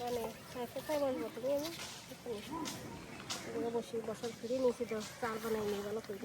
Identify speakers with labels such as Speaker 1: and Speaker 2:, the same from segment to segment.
Speaker 1: মানে কোথায় বলবো তুমি আমি বসে বছর ফিরে নিয়েছি তো চাল বানাই নিয়ে গেল করে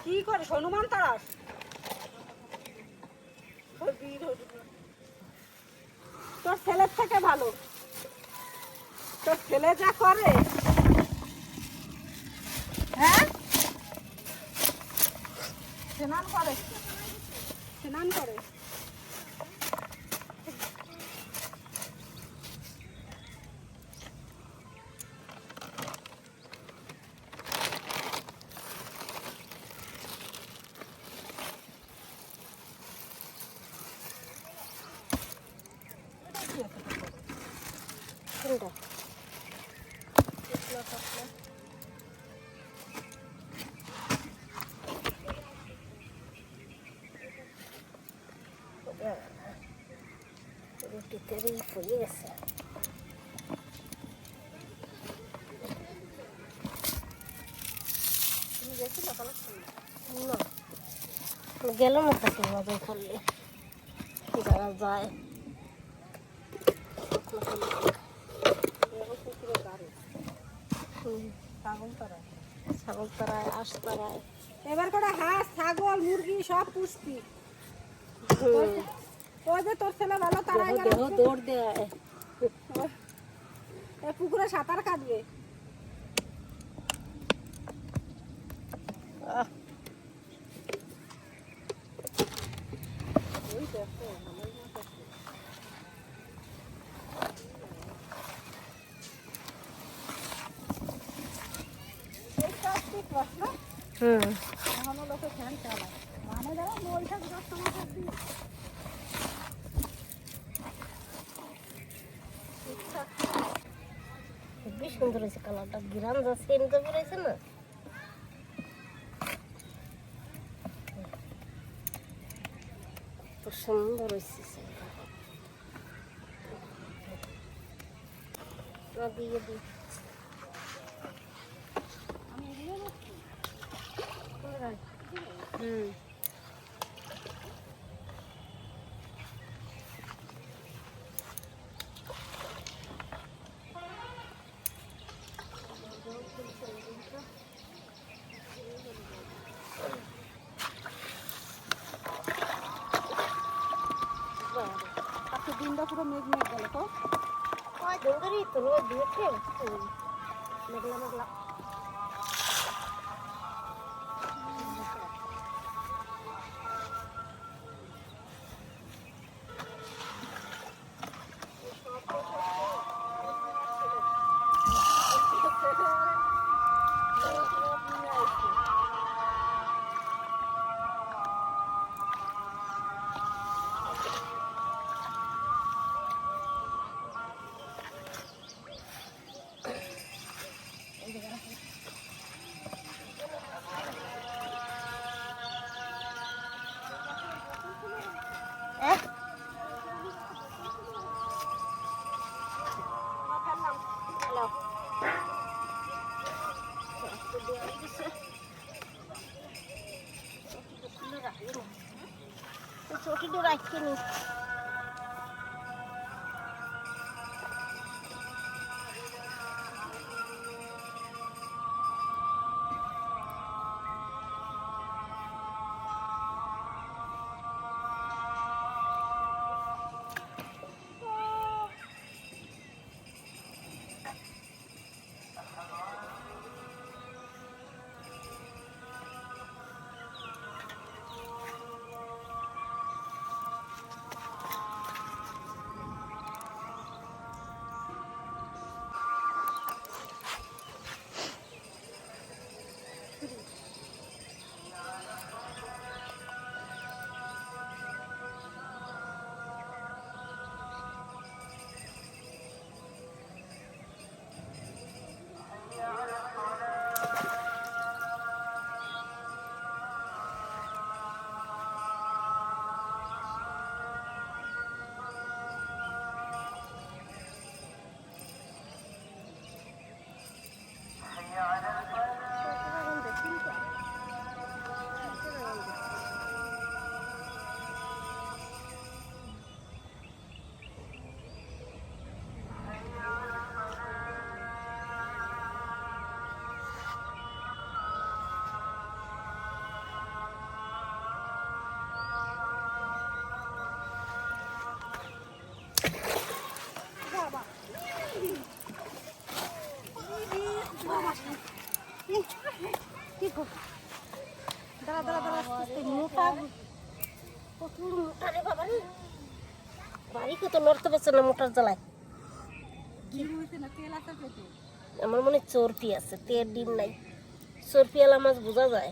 Speaker 2: কি করে হনুমান তারাস তোর ছেলের থেকে ভালো তোর ছেলে যা করে হ্যাঁ স্নান করে স্নান করে
Speaker 1: কোনটা রুটিতে পড়ে গেছে গেল না থাকে বাজার করলে যারা যায় ছাগল তারায় আঁশ তারায়
Speaker 2: এবার করে হাঁস ছাগল মুরগি সব পুষবি ওই যে তোর ছেলে ভালো তারাই গেল
Speaker 1: দৌড় দেয়
Speaker 2: পুকুরে সাঁতার কাটবে ওই দেখো এখনো লোকে ফ্যান চালায় মানে যারা বৈশাখ
Speaker 1: খুবই সুন্দর হয়েছে কালারটা গ্রাম যাচ্ছে এমনিতে পড়েছে না খুব সুন্দর হয়েছে দিয়ে দিই
Speaker 2: আজকে দিনটা পুরো মেঘ মেঘ গেল তো
Speaker 1: ডোঙ্গরি তো রোদ দিয়েছে মেঘলা মেঘলা চটিটা রাখিনি কি গো দাঁড়া দাঁড়া দাঁড়া আস্তে মোটা প্রচুর মোটা রে বাবা রে বাড়ি কত নড়তে পারছে না মোটার জ্বালায় আমার মনে হয় চর্পি আছে তেল ডিম নাই চর্পিওয়ালা মাছ বোঝা যায়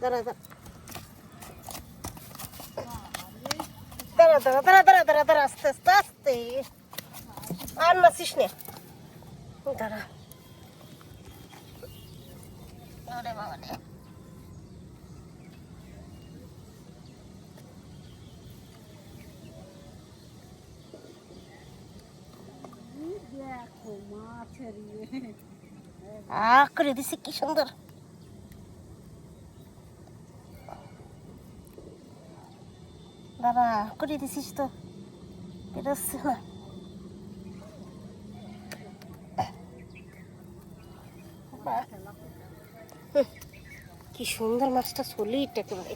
Speaker 1: দাঁড়া দাঁড়া দাঁড়া দাঁড়া দাঁড়া দাঁড়া দাঁড়া দাঁড়া আস্তে আস্তে আস্তে আর নাচিস নে দাঁড়া ওরে বাবা রে
Speaker 2: দেখো মাছের
Speaker 1: করে দিছে কি সুন্দর দাদা করে দিছিস তো বেরোচ্ছে না কি সুন্দর মাছটা সলিড একেবারে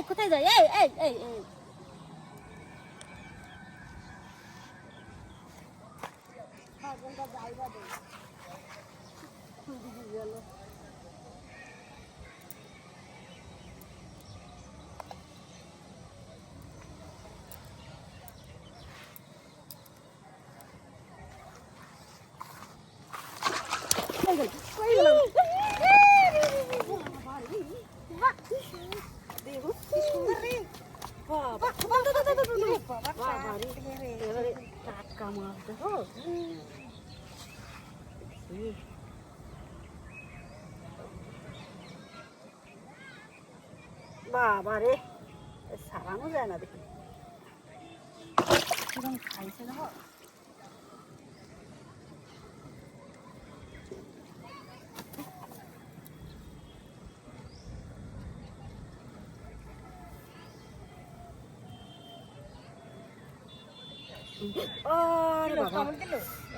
Speaker 1: কোথায় যাই এই এই এই এই টাটকা মাছ দেখো বাবা রে সারানো যায় না দেখি কিরকম খাইছে দেখো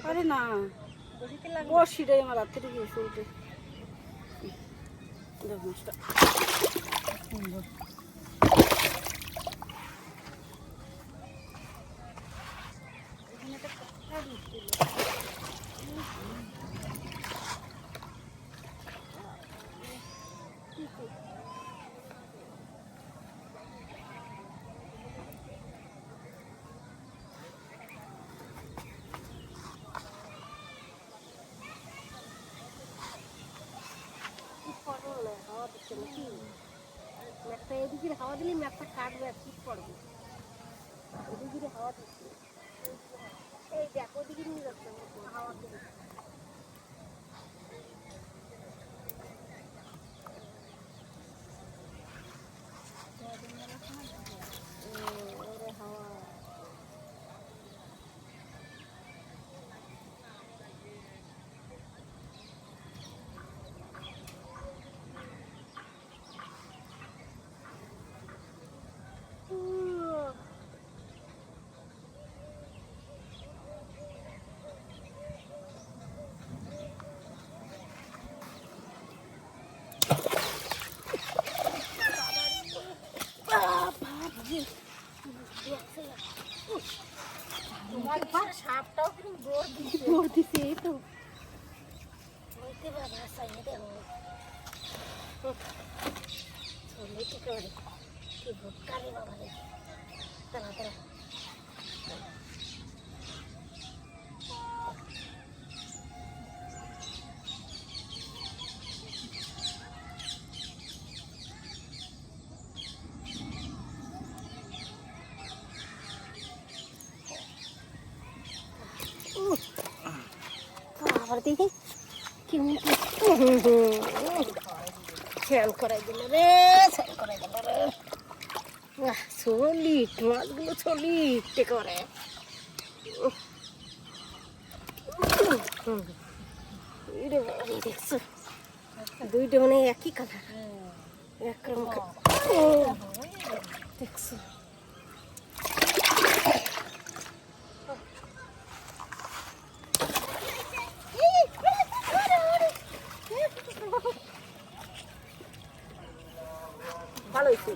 Speaker 1: আরে না বসিটাই আমার হাত থেকে গিয়েছে উঠে মাছটা সুন্দর ম্যাপটা এদিকে হাওয়া দিলে ম্যাপটা কাটবে আর ঠিক পড়বে এদিকে হাওয়া দিচ্ছে এই দেখো ওদিকে নিয়ে যাচ্ছে হাওয়া দিলে হাওয়া জি দেখছে তোমার সাপটাও কিন্তু দৌড় দিছে এই তো বলতে বাবা সাইনে দেখো চলে কি করে কি ভুটকারে বাবা রে দাঁড়া দাঁড়া আবার দেখি কেমন খেয়াল করাই দিল রে খেয়াল করাই দিল রে সলিড মাছগুলো সলিড করে দেখছো দুইটা মানে একই কালার একরকম দেখছো ভালো হয়েছে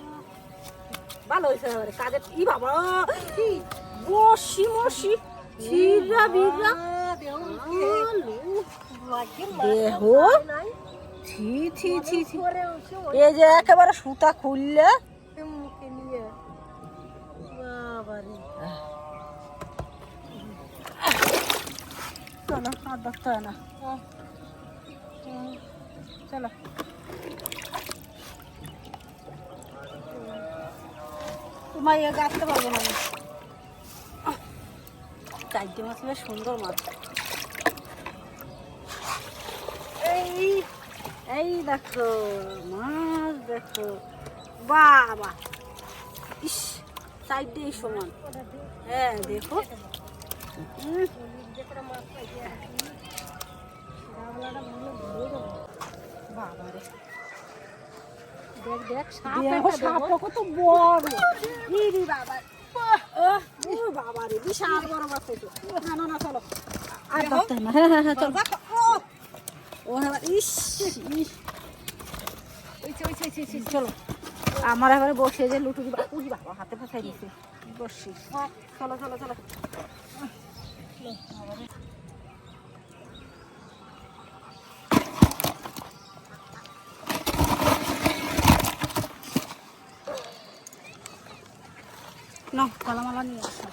Speaker 1: ভালো হয়েছে কাজে ই বাবা বসি মসি ছিড়া বিড়া দেহ ছি ছি ছি ছি এই যে একেবারে সুতা খুললে মুখে নিয়ে বাবারে চলো আর দেখতে হয় না চলো তোমার ইয়ে গাছতে পারবো না আমি চারটে মাছ বেশ সুন্দর মাছ এই এই দেখো মাছ দেখো বাবা ইস সাইডে সমান হ্যাঁ দেখো বাবারে দেখ দেখ সাপটা কত বড় ইরি বাবা বাবারে বিশাল বড় মাছ তো না না না চলো আর ধরতে না হ্যাঁ হ্যাঁ হ্যাঁ চলো ও হ্যাঁ ইস ইস চলো আমার এবারে বসে যে লুটুরি উড়ি বাবা হাতে ফাঁসাই দিয়েছে বসি চলো চলো চলো না কালামালা নিয়ে আসা